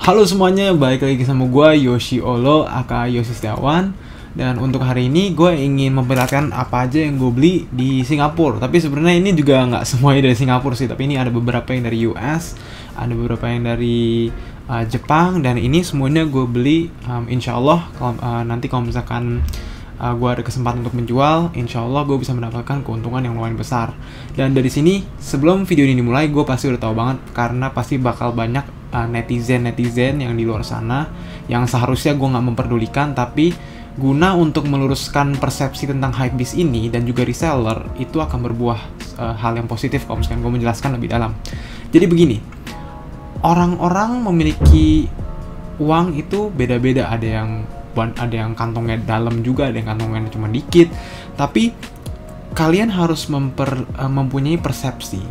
Halo semuanya, balik lagi sama gue Yoshi Olo aka Yoshi Setiawan. Dan untuk hari ini gue ingin memperlihatkan apa aja yang gue beli di Singapura. Tapi sebenarnya ini juga nggak semuanya dari Singapura sih. Tapi ini ada beberapa yang dari US, ada beberapa yang dari Jepang. Dan ini semuanya gue beli insya Allah nanti kalau misalkan gue ada kesempatan untuk menjual, insya Allah gue bisa mendapatkan keuntungan yang lumayan besar. Dan dari sini, sebelum video ini dimulai, gue pasti udah tahu banget karena pasti bakal banyak netizen yang di luar sana yang seharusnya gue nggak memperdulikan, tapi guna untuk meluruskan persepsi tentang hypebeast ini dan juga reseller, itu akan berbuah hal yang positif kalau misalkan gue menjelaskan lebih dalam. Jadi begini, orang-orang memiliki uang itu beda-beda, ada yang kantongnya dalam juga, ada yang kantongnya cuma dikit. Tapi kalian harus mempunyai persepsi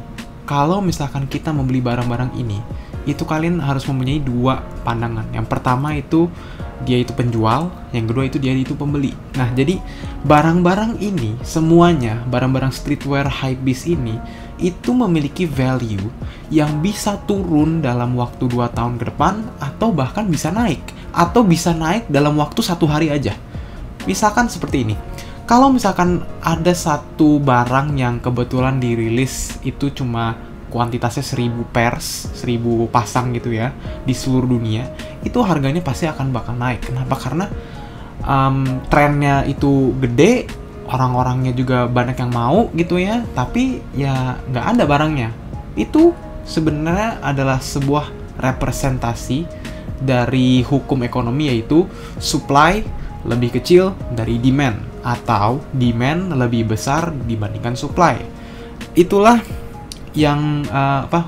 kalau misalkan kita membeli barang-barang ini, itu kalian harus mempunyai dua pandangan. Yang pertama itu dia itu penjual, yang kedua itu dia itu pembeli. Nah, jadi barang-barang ini semuanya, barang-barang streetwear hypebeast ini itu memiliki value yang bisa turun dalam waktu 2 tahun ke depan, atau bahkan bisa naik, atau bisa naik dalam waktu 1 hari aja. Misalkan seperti ini, kalau misalkan ada satu barang yang kebetulan dirilis itu cuma kuantitasnya 1000 pairs, 1000 pasang gitu ya, di seluruh dunia, itu harganya pasti akan bakal naik. Kenapa? Karena trennya itu gede, orang-orangnya juga banyak yang mau gitu ya, tapi ya nggak ada barangnya. Itu sebenarnya adalah sebuah representasi dari hukum ekonomi, yaitu supply lebih kecil dari demand, atau demand lebih besar dibandingkan supply. Itulah yang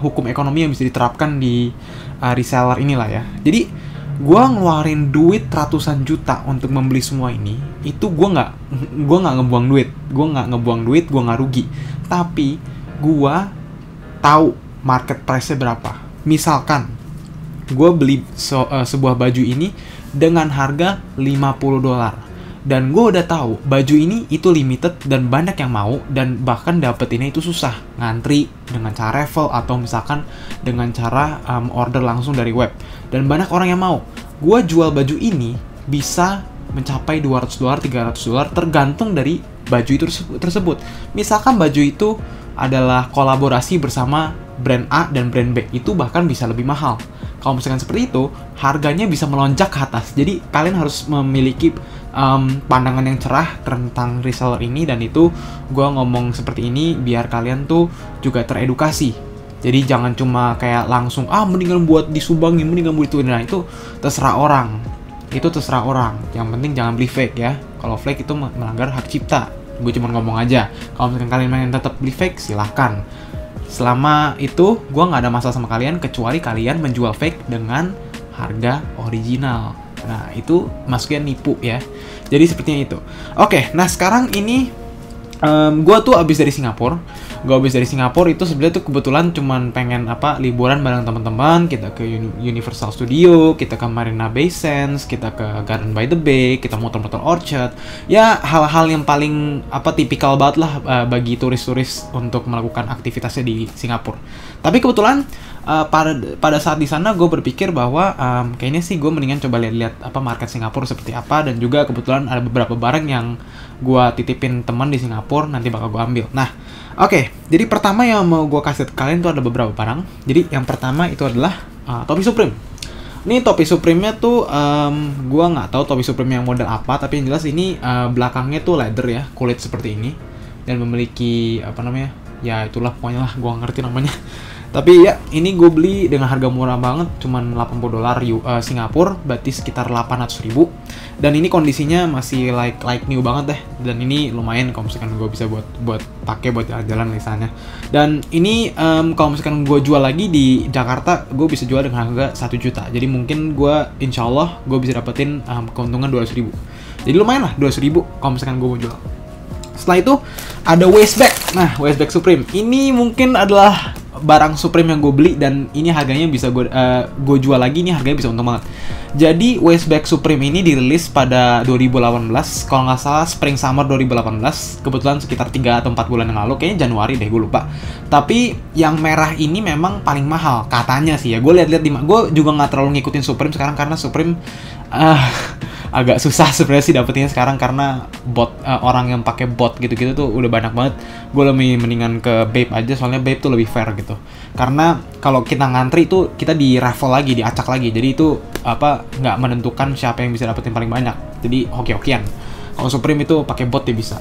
hukum ekonomi yang bisa diterapkan di reseller inilah ya. Jadi gue ngeluarin duit ratusan juta untuk membeli semua ini, itu gue nggak ngebuang duit, gue nggak rugi, tapi gue tahu market price-nya berapa. Misalkan gue beli sebuah baju ini dengan harga $50, dan gue udah tahu baju ini itu limited dan banyak yang mau, dan bahkan dapetinnya itu susah, ngantri dengan cara raffle atau misalkan dengan cara order langsung dari web, dan banyak orang yang mau. Gue jual baju ini bisa mencapai $200, $300, tergantung dari baju itu tersebut. Misalkan baju itu adalah kolaborasi bersama brand A dan brand B, itu bahkan bisa lebih mahal. Kalau misalkan seperti itu, harganya bisa melonjak ke atas. Jadi kalian harus memiliki pandangan yang cerah tentang reseller ini, dan itu gue ngomong seperti ini biar kalian tuh juga teredukasi. Jadi jangan cuma kayak langsung mendingan buat disumbangin, mendingan buat itu. Nah, itu terserah orang. Yang penting jangan beli fake ya. Kalau fake itu melanggar hak cipta. Gue cuma ngomong aja. Kalau misalkan kalian pengen tetap beli fake, silahkan. Selama itu gue nggak ada masalah sama kalian, kecuali kalian menjual fake dengan harga original. Nah, itu masuknya nipu ya. Jadi sepertinya itu. Oke, nah sekarang ini gue tuh abis dari Singapura. Itu sebenarnya tuh kebetulan cuman pengen liburan bareng teman-teman. Kita ke Universal Studio, kita ke Marina Bay Sands, kita ke Garden by the Bay, kita muter-muter Orchard. Ya, hal-hal yang paling tipikal banget lah bagi turis-turis untuk melakukan aktivitasnya di Singapura. Tapi kebetulan pada saat di sana gue berpikir bahwa kayaknya sih gue mendingan coba lihat market Singapura seperti apa, dan juga kebetulan ada beberapa barang yang gue titipin teman di Singapura, nanti bakal gue ambil. Nah, oke, jadi pertama yang mau gue kasih ke kalian tuh ada beberapa barang. Jadi yang pertama itu adalah topi Supreme. Ini topi Supreme-nya tuh gue nggak tahu topi Supreme yang model apa, tapi yang jelas ini belakangnya tuh leather ya, kulit seperti ini, dan memiliki ya itulah pokoknya lah, gue ngerti namanya. Tapi ya, ini gue beli dengan harga murah banget, cuman $80 Singapura, berarti sekitar 800.000. Dan ini kondisinya masih like new banget deh. Dan ini lumayan kalau misalkan gue bisa buat pakai buat jalan-jalan misalnya. Dan ini kalau misalkan gue jual lagi di Jakarta, gue bisa jual dengan harga 1 juta. Jadi mungkin gue insya Allah gue bisa dapetin keuntungan 200.000. Jadi lumayan lah 200.000 kalau misalkan gue mau jual. Setelah itu ada waist bag. Nah, waist bag Supreme ini mungkin adalah barang Supreme yang gue beli, dan ini harganya bisa gue jual lagi, ini harganya bisa untung banget. Jadi waistbag Supreme ini dirilis pada 2018, kalau nggak salah Spring Summer 2018, kebetulan sekitar 3 atau 4 bulan yang lalu, kayaknya Januari deh, gue lupa. Tapi yang merah ini memang paling mahal, katanya sih ya. Gue lihat-lihat gue juga nggak terlalu ngikutin Supreme sekarang karena Supreme agak susah sebenarnya sih dapetinnya sekarang karena orang yang pakai bot gitu-gitu tuh udah banyak banget. Gue lebih mendingan ke Bape aja, soalnya Bape tuh lebih fair gitu. Karena kalau kita ngantri tuh kita di raffle lagi, diacak lagi. Jadi itu nggak menentukan siapa yang bisa dapetin paling banyak. Jadi hoki-hokian. Kalau Supreme itu pakai bot dia bisa.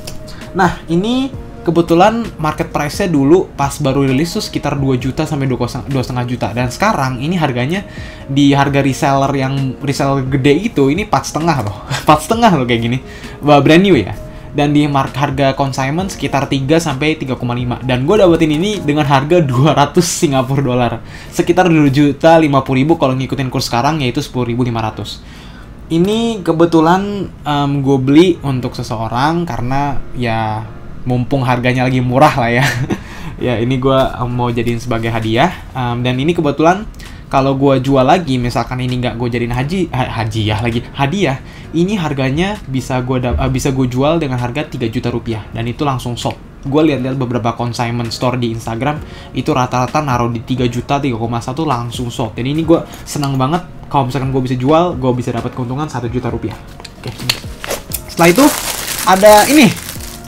Nah, ini kebetulan market price-nya dulu pas baru rilis tuh sekitar 2 juta sampai 2,5 juta. Dan sekarang ini harganya di harga reseller yang reseller gede itu ini 4,5 loh. 4,5 loh kayak gini. Brand new ya. Dan di harga consignment sekitar 3 sampai 3,5. Dan gue dapetin ini dengan harga 200 Singapura dolar. Sekitar 2.050.000 kalau ngikutin kurs sekarang yaitu 10.500. Ini kebetulan gue beli untuk seseorang karena ya mumpung harganya lagi murah lah ya. Ya ini gue mau jadiin sebagai hadiah. Dan ini kebetulan kalau gue jual lagi, misalkan ini nggak gue jadiin hadiah, ini harganya bisa gue jual dengan harga 3 juta rupiah. Dan itu langsung sold. Gue lihat-lihat beberapa consignment store di Instagram, itu rata-rata naruh di 3 juta, 3,1 langsung sold. Jadi ini gue senang banget kalau misalkan gue bisa jual, gue bisa dapat keuntungan 1 juta rupiah. Oke. Setelah itu ada ini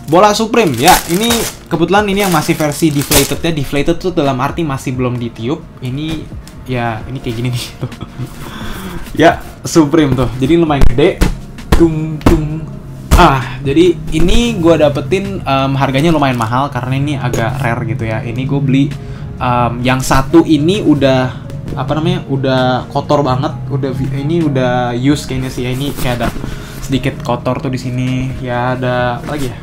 bola Supreme ya. Ini kebetulan ini yang masih versi deflated ya. Deflated tuh dalam arti masih belum ditiup. Ini ya ini kayak gini nih tuh. Ya Supreme tuh. Jadi lumayan gede. Jadi ini gue dapetin harganya lumayan mahal karena ini agak rare gitu ya. Ini gue beli yang satu ini udah udah kotor banget. Ini udah use kayaknya sih ya. Ini kayak ada sedikit kotor tuh di sini. Ya ada apa lagi ya?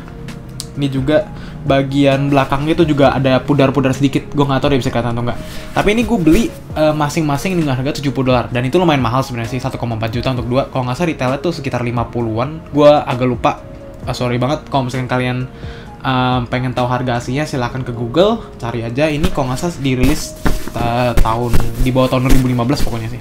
Ini juga bagian belakangnya itu juga ada pudar-pudar sedikit. Gue nggak tahu dia bisa kelihatan atau nggak. Tapi ini gue beli masing-masing dengan harga 70 dolar. Dan itu lumayan mahal sebenarnya sih, 1,4 juta untuk dua. Kalau nggak salah retailnya tuh sekitar 50-an. Gue agak lupa. Sorry banget. Kalau misalkan kalian pengen tahu harga aslinya, silahkan ke Google. Cari aja. Ini kalau nggak salah dirilis di bawah tahun 2015 pokoknya sih.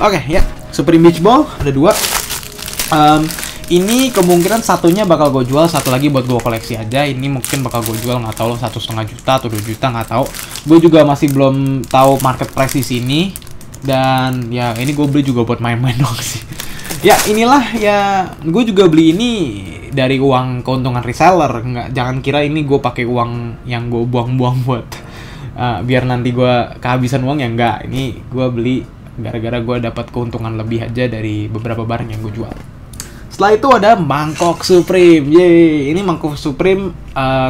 Oke, ya. Supreme Beach Ball ada 2. Ini kemungkinan satunya bakal gue jual, satu lagi buat gue koleksi aja. Ini mungkin bakal gue jual, nggak tahu loh, 1,5 juta atau 2 juta, nggak tahu. Gue juga masih belum tahu market price di sini. Dan ya ini gue beli juga buat main-main doang sih. Ya inilah ya, gue juga beli ini dari uang keuntungan reseller. Jangan kira ini gue pakai uang yang gue buang-buang buat biar nanti gue kehabisan uang, ya enggak. Ini gue beli gara-gara gue dapat keuntungan lebih aja dari beberapa barang yang gue jual. Setelah itu ada mangkok Supreme. Yeay, ini mangkok Supreme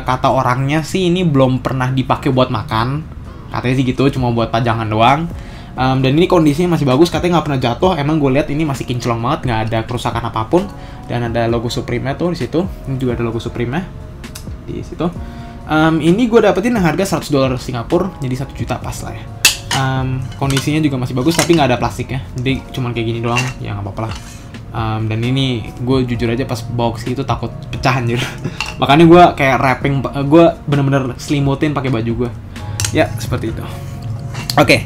kata orangnya sih ini belum pernah dipakai buat makan. Katanya sih gitu, cuma buat pajangan doang. Dan ini kondisinya masih bagus, katanya nggak pernah jatuh. Emang gue lihat ini masih kinclong banget, nggak ada kerusakan apapun. Dan ada logo Supreme-nya tuh di situ. Ini juga ada logo Supreme-nya di situ. Ini gue dapetin harga 100 dolar Singapura, jadi 1 juta pas lah ya. Kondisinya juga masih bagus, tapi nggak ada plastiknya. Jadi cuman kayak gini doang, ya nggak apa-apa lah. Dan ini gue jujur aja pas bawa ke situ takut pecah anjir. Makanya gue kayak wrapping, gue bener-bener selimutin pakai baju gue. Ya seperti itu. Oke.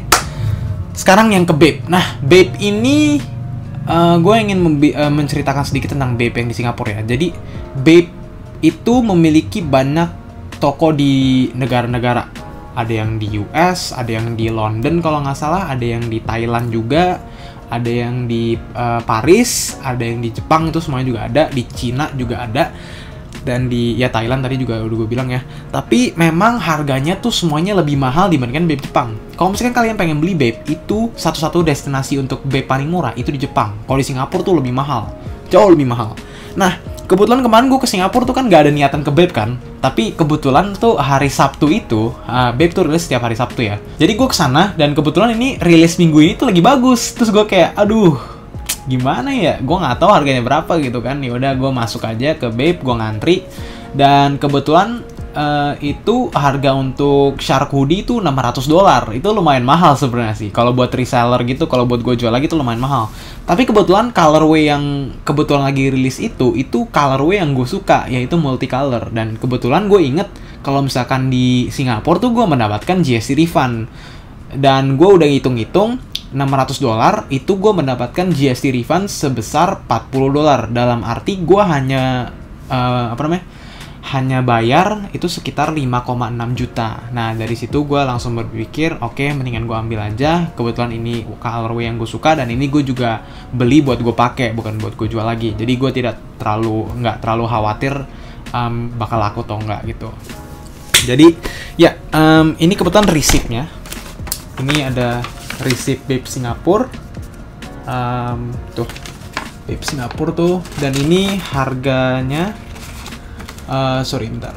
Sekarang yang ke Bape. Nah Bape ini gue ingin menceritakan sedikit tentang Bape yang di Singapura ya. Jadi Bape itu memiliki banyak toko di negara-negara. Ada yang di US, ada yang di London kalau nggak salah, ada yang di Thailand juga, ada yang di Paris, ada yang di Jepang, itu semuanya juga ada, di Cina juga ada, dan di Thailand tadi juga udah gue bilang ya. Tapi memang harganya tuh semuanya lebih mahal dibandingkan Bape Jepang. Kalau misalkan kalian pengen beli Bape, itu satu-satu destinasi untuk Bape paling murah itu di Jepang. Kalau di Singapura tuh lebih mahal, jauh lebih mahal. Nah kebetulan kemarin gue ke Singapura tuh kan gak ada niatan ke Bape kan. Tapi kebetulan tuh hari Sabtu itu Bape tuh rilis setiap hari Sabtu ya. Jadi gue kesana dan kebetulan ini rilis minggu ini tuh lagi bagus. Terus gue kayak aduh gimana ya, gue nggak tahu harganya berapa gitu kan. Ya udah gue masuk aja ke Bape, gue ngantri. Dan kebetulan itu harga untuk Shark hoodie itu 600 dolar. Itu lumayan mahal sebenarnya sih. Kalau buat reseller gitu, kalau buat gue jual lagi itu lumayan mahal. Tapi kebetulan colorway yang kebetulan lagi rilis itu colorway yang gue suka, yaitu multicolor. Dan kebetulan gue inget kalau misalkan di Singapura tuh gue mendapatkan GST refund. Dan gue udah ngitung-ngitung $600, itu gue mendapatkan GST refund sebesar $40. Dalam arti gue hanya hanya bayar itu sekitar 5,6 juta. Nah, dari situ gue langsung berpikir, oke, mendingan gue ambil aja. Kebetulan ini colorway yang gue suka, dan ini gue juga beli buat gue pakai, bukan buat gue jual lagi. Jadi gue nggak terlalu khawatir bakal laku atau enggak gitu. Jadi ya, ini kebetulan receipt-nya. Ini ada receipt Bape Singapura. Tuh, Bape Singapura tuh, dan ini harganya sorry bentar.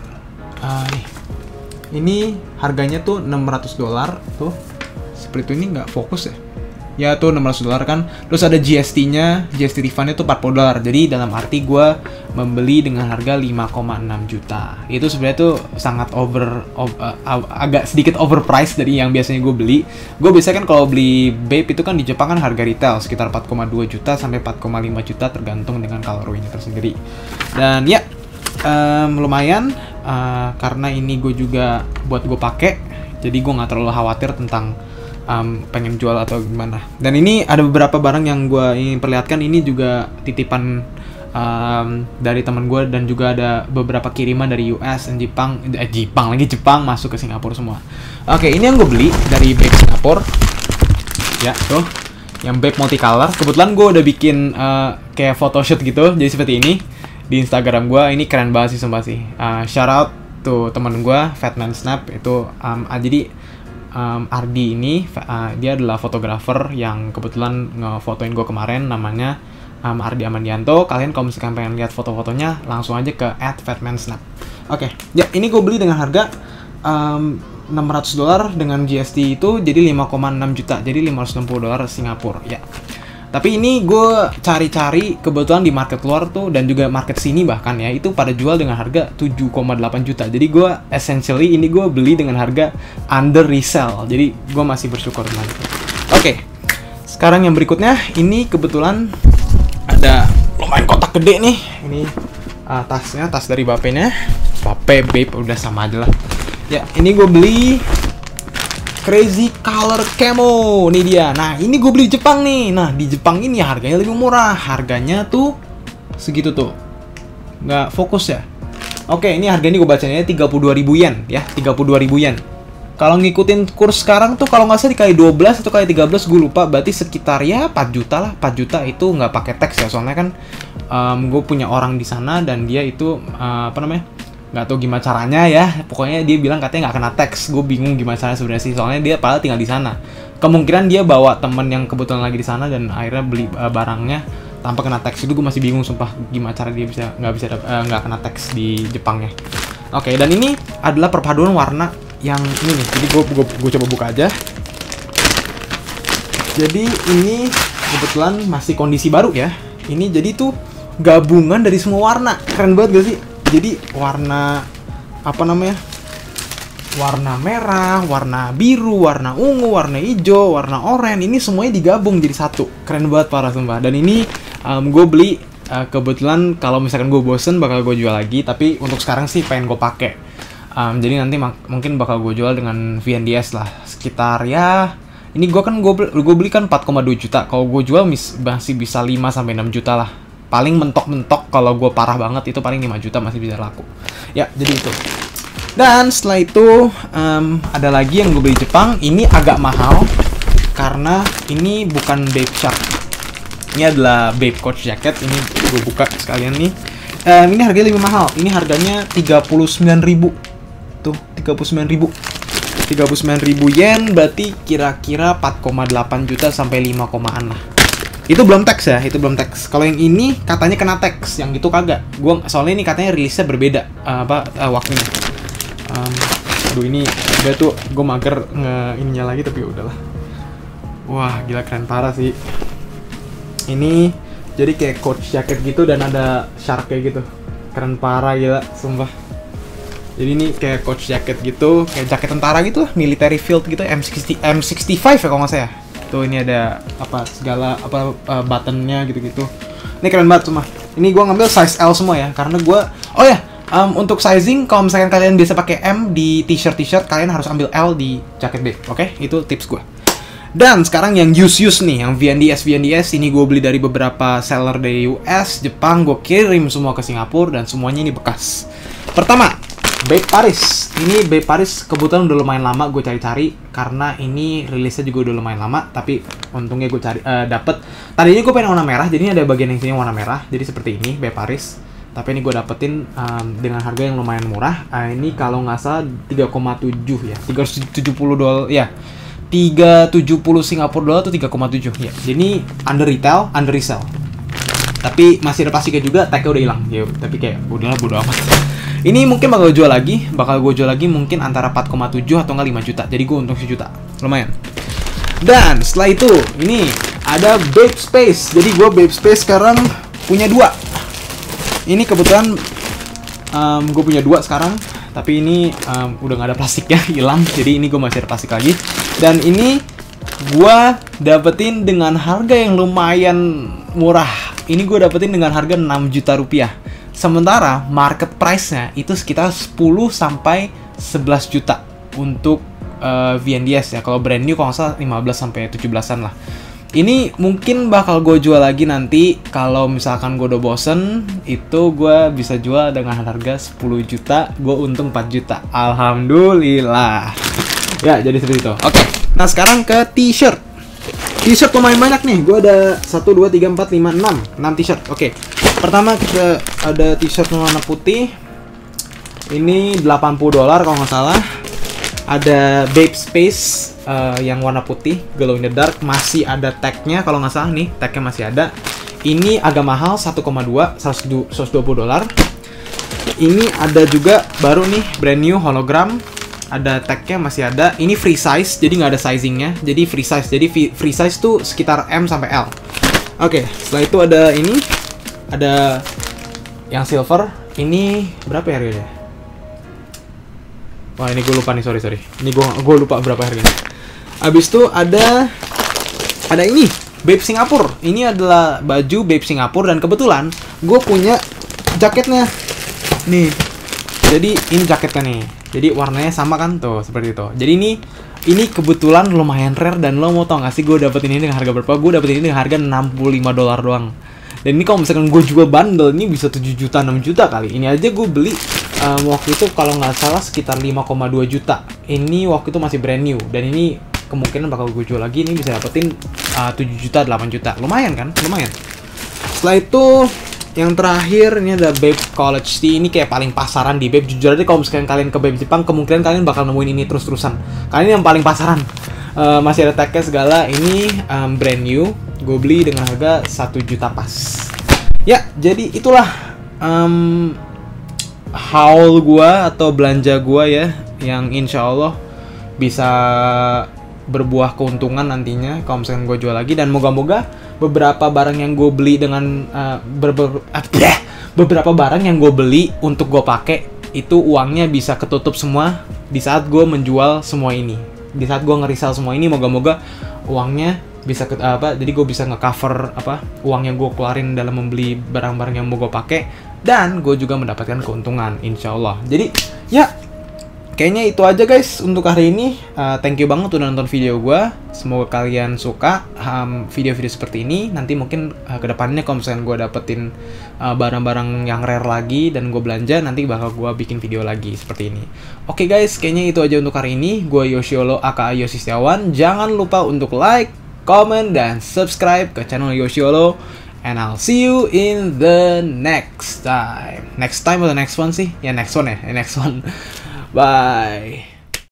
Nih. Ini harganya tuh $600 tuh. Seperti itu, ini nggak fokus ya. Ya tuh $600 kan. Terus ada GST-nya, GST refund-nya tuh $40. Jadi dalam arti gue membeli dengan harga 5,6 juta. Itu sebenarnya tuh sangat agak sedikit overpriced dari yang biasanya gue beli. Gue biasanya kan kalau beli Bape itu kan di Jepang kan harga retail sekitar 4,2 juta sampai 4,5 juta tergantung dengan colorway-nya tersendiri. Dan ya, lumayan karena ini gue juga buat gue pakai, jadi gue nggak terlalu khawatir tentang pengen jual atau gimana. Dan ini ada beberapa barang yang gue ingin perlihatkan. Ini juga titipan dari teman gue, dan juga ada beberapa kiriman dari US dan Jepang masuk ke Singapura semua. Oke, ini yang gue beli dari Bape Singapura. Ya tuh, yang Bape multicolor. Kebetulan gue udah bikin kayak photoshoot gitu, jadi seperti ini di Instagram gue. Ini keren banget sih, sumpah sih. Shout out tuh teman gue Fatman Snap itu. Jadi Ardi ini dia adalah fotografer yang kebetulan ngefotoin gue kemarin. Namanya Ardi Amandianto. Kalian kalau misalkan pengen lihat foto-fotonya langsung aja ke @fatmansnap. Oke, ya ini gue beli dengan harga $600 dengan GST itu jadi 5,6 juta. Jadi $560 Singapura ya. Tapi ini gue cari-cari kebetulan di market luar tuh, dan juga market sini bahkan ya, itu pada jual dengan harga 7,8 juta. Jadi gue essentially ini gue beli dengan harga under resell. Jadi gue masih bersyukur dengan itu. Oke, sekarang yang berikutnya ini kebetulan ada lumayan kotak gede nih. Ini tasnya, tas dari Bape-nya. Bape udah sama aja lah. Ya, ini gue beli Crazy Color Camo, nih dia. Nah, ini gue beli di Jepang nih. Nah, di Jepang ini harganya lebih murah. Harganya tuh segitu tuh. Nggak fokus ya. Oke, ini harganya gue bacanya 32.000 yen ya, 32.000 yen. Kalau ngikutin kurs sekarang tuh kalau nggak salah dikali 12 atau kali 13 gue lupa, berarti sekitar ya 4 juta lah. 4 juta itu nggak pakai tax ya. Soalnya kan gue punya orang di sana dan dia itu nggak tahu gimana caranya ya, pokoknya dia bilang katanya nggak kena tax. Gue bingung gimana caranya sebenarnya sih, soalnya dia padahal tinggal di sana. Kemungkinan dia bawa temen yang kebetulan lagi di sana dan akhirnya beli barangnya tanpa kena tax. Itu gue masih bingung sumpah gimana cara dia nggak kena tax di Jepangnya. Oke, dan ini adalah perpaduan warna yang ini nih. Jadi gue coba buka aja. Jadi ini kebetulan masih kondisi baru ya. Ini jadi tuh gabungan dari semua warna. Keren banget gak sih? Jadi warna warna merah, warna biru, warna ungu, warna hijau, warna oranye, ini semuanya digabung jadi satu. Keren banget parah sumpah. Dan ini gue beli kebetulan kalau misalkan gue bosen bakal gue jual lagi, tapi untuk sekarang sih pengen gue pakai. Jadi nanti mungkin bakal gue jual dengan VNDS lah, sekitar ya. Ini gue beli kan 4,2 juta. Kalau gue jual masih bisa 5 sampai 6 juta lah. Paling mentok-mentok kalau gue parah banget itu paling 5 juta masih bisa laku. Ya, jadi itu. Dan setelah itu ada lagi yang gue beli di Jepang. Ini agak mahal karena ini bukan Bape Shark. Ini adalah Bape Coach Jacket. Ini gue buka sekalian nih. Ini harganya lebih mahal. Ini harganya 39.000. Tuh, 39.000. 39.000 yen berarti kira-kira 4,8 juta sampai 5,an lah. Itu belum tax ya, itu belum tax. Kalau yang ini katanya kena tax, yang itu kagak. Soalnya ini katanya rilisnya berbeda waktunya. Aduh ini udah tuh gue mager ininya lagi tapi udahlah. Wah gila keren parah sih. Ini jadi kayak coach jacket gitu dan ada shark kayak gitu. Keren parah gila, sumpah. Jadi ini kayak coach jacket gitu, kayak jaket tentara gitu, military field gitu, M65 ya kalau nggak salah. Tuh ini ada buttonnya gitu-gitu. Ini keren banget cuma. Ini gue ngambil size L semua ya, karena gue untuk sizing kalau misalkan kalian biasa pakai M di t-shirt kalian harus ambil L di jaket Bape. Oke? Itu tips gue. Dan sekarang yang use nih, yang VNDS ini gue beli dari beberapa seller dari US, Jepang, gue kirim semua ke Singapura dan semuanya ini bekas. Pertama, Babe Paris. Ini Babe Paris kebetulan udah lumayan lama gue cari-cari karena ini rilisnya juga udah lumayan lama, tapi untungnya gue cari dapet. Tadinya gue pengen warna merah, jadi ini ada bagian yang sini warna merah, jadi seperti ini Babe Paris. Tapi ini gue dapetin dengan harga yang lumayan murah. Ini kalau nggak salah 3,7 ya, 370 dolar ya. 370 Singapura dolar atau 3,7 ya. Jadi under retail, under resell. Tapi masih ada plastiknya juga, tagnya udah hilang. Ya, tapi kayak udahlah bodo amat. Ini mungkin bakal gue jual lagi mungkin antara 4,7 atau enggak 5 juta. Jadi gue untung 1 juta. Lumayan. Dan setelah itu, ini ada Babe Space. Jadi gue Babe Space sekarang punya 2. Ini kebetulan gue punya 2 sekarang. Tapi ini udah nggak ada plastiknya, hilang. Jadi ini gue masih ada plastik lagi. Dan ini gue dapetin dengan harga yang lumayan murah. Ini gue dapetin dengan harga 6 juta rupiah. Sementara market price-nya itu sekitar 10 sampai 11 juta untuk VNDS ya. Kalau brand new kalau nggak salah 15 sampai 17-an lah. Ini mungkin bakal gue jual lagi nanti kalau misalkan gue udah bosen, itu gue bisa jual dengan harga 10 juta, gue untung 4 juta. Alhamdulillah. Ya, jadi seperti itu. Oke. Nah, sekarang ke t-shirt. T-shirt lumayan banyak nih. Gue ada 1 2 3 4 5 6 t-shirt. Oke. Pertama kita ada t-shirt warna putih. Ini 80 dolar kalau nggak salah. Ada Babe Space yang warna putih, glow in the dark, masih ada tagnya kalau nggak salah nih, tagnya masih ada. Ini agak mahal, 1,2, 120 dolar. Ini ada juga baru nih, brand new hologram, ada tagnya masih ada. Ini free size, jadi nggak ada sizingnya, jadi free size. Jadi free size tuh sekitar M sampai L. Oke, setelah itu ada ini, ada yang silver. Ini berapa ya harganya? Wah, ini gue lupa nih, sorry. Ini gue lupa berapa harganya. Abis itu ada ini Babe Singapura. Ini adalah baju Babe Singapura dan kebetulan gue punya jaketnya. Nih. Jadi ini jaketnya nih. Jadi warnanya sama kan tuh, seperti itu. Jadi ini kebetulan lumayan rare dan lo mau tau gak sih gue dapetin ini dengan harga berapa? Gue dapetin ini dengan harga 65 dolar doang. Dan ini kalau misalkan gue jual bundle ini bisa 7 juta 6 juta kali. Ini aja gue beli waktu itu kalau nggak salah sekitar 5,2 juta. Ini waktu itu masih brand new dan ini kemungkinan bakal gue jual lagi. Ini bisa dapetin 7 juta 8 juta. Lumayan kan? Lumayan. Setelah itu yang terakhir ini ada Babe College Tee. Ini kayak paling pasaran di Babe. Jujur aja kalau misalkan kalian ke Babe Jepang, kemungkinan kalian bakal nemuin ini terus-terusan. Karena ini yang paling pasaran. Masih ada tagnya segala. Ini brand new. Gue beli dengan harga 1 juta pas. Ya, jadi itulah haul gue atau belanja gue ya, yang insya Allah bisa berbuah keuntungan nantinya kalau misalkan gue jual lagi. Dan moga-moga beberapa barang yang gue beli dengan beberapa barang yang gue beli untuk gue pakai itu uangnya bisa ketutup semua di saat gue menjual semua ini. Di saat gue nge-resell semua ini, moga-moga uangnya bisa jadi gue bisa nge-cover uang yang gue keluarin dalam membeli barang-barang yang mau gue pakai, dan gue juga mendapatkan keuntungan insya Allah. Jadi ya kayaknya itu aja guys untuk hari ini. Thank you banget udah nonton video gue. Semoga kalian suka video-video seperti ini. Nanti mungkin kedepannya kalau misalnya gue dapetin barang-barang yang rare lagi dan gue belanja, nanti bakal gue bikin video lagi seperti ini. Oke guys, kayaknya itu aja untuk hari ini. Gue Yoshiolo aka Yosi Setiawan. Jangan lupa untuk like, comment, dan subscribe ke channel Yoshiolo. And I'll see you in the next time. Next time or the next one sih? Ya next one ya, next one. Bye.